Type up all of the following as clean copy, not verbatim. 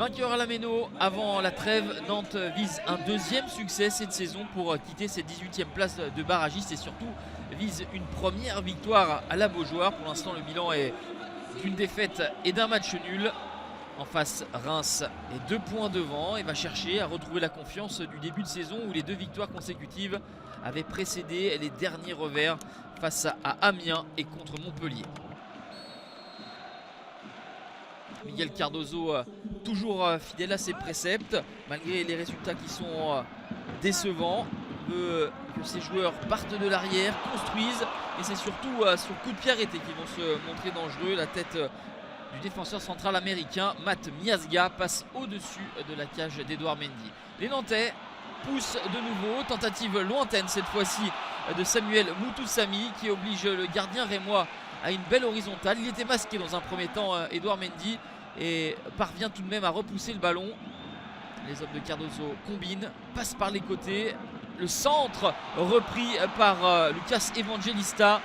Vainqueur à la Méno avant la trêve, Nantes vise un deuxième succès cette saison pour quitter cette 18e place de barragiste et surtout vise une première victoire à la Beaujoire. Pour l'instant, le bilan est d'une défaite et d'un match nul. En face, Reims est 2 points devant et va chercher à retrouver la confiance du début de saison où les 2 victoires consécutives avaient précédé les derniers revers face à Amiens et contre Montpellier. Miguel Cardozo toujours fidèle à ses préceptes malgré les résultats qui sont décevants. Veut que ses joueurs partent de l'arrière, construisent, et c'est surtout sur coup de pied arrêté qu'ils vont se montrer dangereux. La tête du défenseur central américain Matt Miazga passe au-dessus de la cage d'Edouard Mendy. Les Nantais poussent de nouveau, tentative lointaine cette fois-ci de Samuel Moutoussamy qui oblige le gardien rémois à une belle horizontale. Il était masqué dans un premier temps, Edouard Mendy, et parvient tout de même à repousser le ballon. Les hommes de Cardozo combinent, passent par les côtés. Le centre repris par Lucas Evangelista.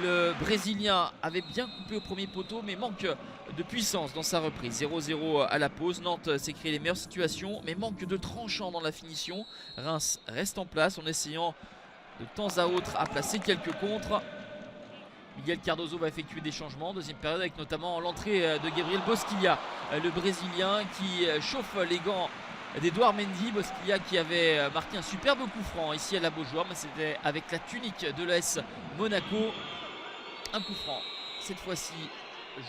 Le Brésilien avait bien coupé au premier poteau mais manque de puissance dans sa reprise. 0-0 à la pause. Nantes s'est créé les meilleures situations mais manque de tranchant dans la finition. Reims reste en place en essayant de temps à autre à placer quelques contres. Miguel Cardozo va effectuer des changements. Deuxième période avec notamment l'entrée de Gabriel Bosquilla, le Brésilien qui chauffe les gants d'Edouard Mendy. Bosquilla qui avait marqué un superbe coup franc ici à la Beaujoire, mais c'était avec la tunique de l'AS Monaco. Un coup franc cette fois-ci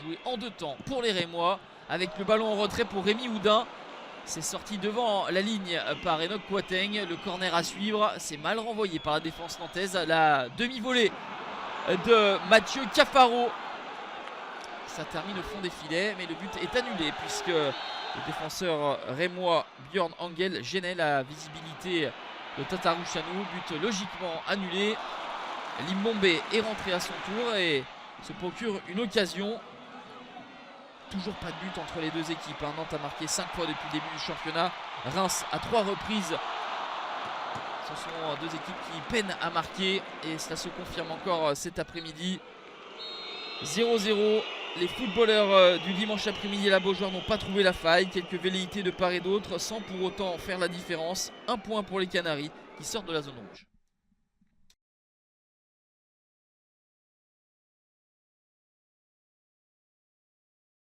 joué en 2 temps pour les Rémois avec le ballon en retrait pour Rémi Houdin. C'est sorti devant la ligne par Enoch Kouateng. Le corner à suivre, c'est mal renvoyé par la défense nantaise. La demi-volée de Mathieu Cafaro, ça termine au fond des filets mais le but est annulé puisque le défenseur rémois Björn Angel gênait la visibilité de Tatarou Chanou. But logiquement annulé. Limbombe est rentré à son tour et se procure une occasion. Toujours pas de but entre les 2 équipes. Nantes a marqué 5 fois depuis le début du championnat. Reims à 3 reprises. Ce sont 2 équipes qui peinent à marquer et cela se confirme encore cet après-midi. 0-0. Les footballeurs du dimanche après-midi à la Beaujoire n'ont pas trouvé la faille. Quelques velléités de part et d'autre sans pour autant faire la différence. 1 point pour les Canaries qui sortent de la zone rouge.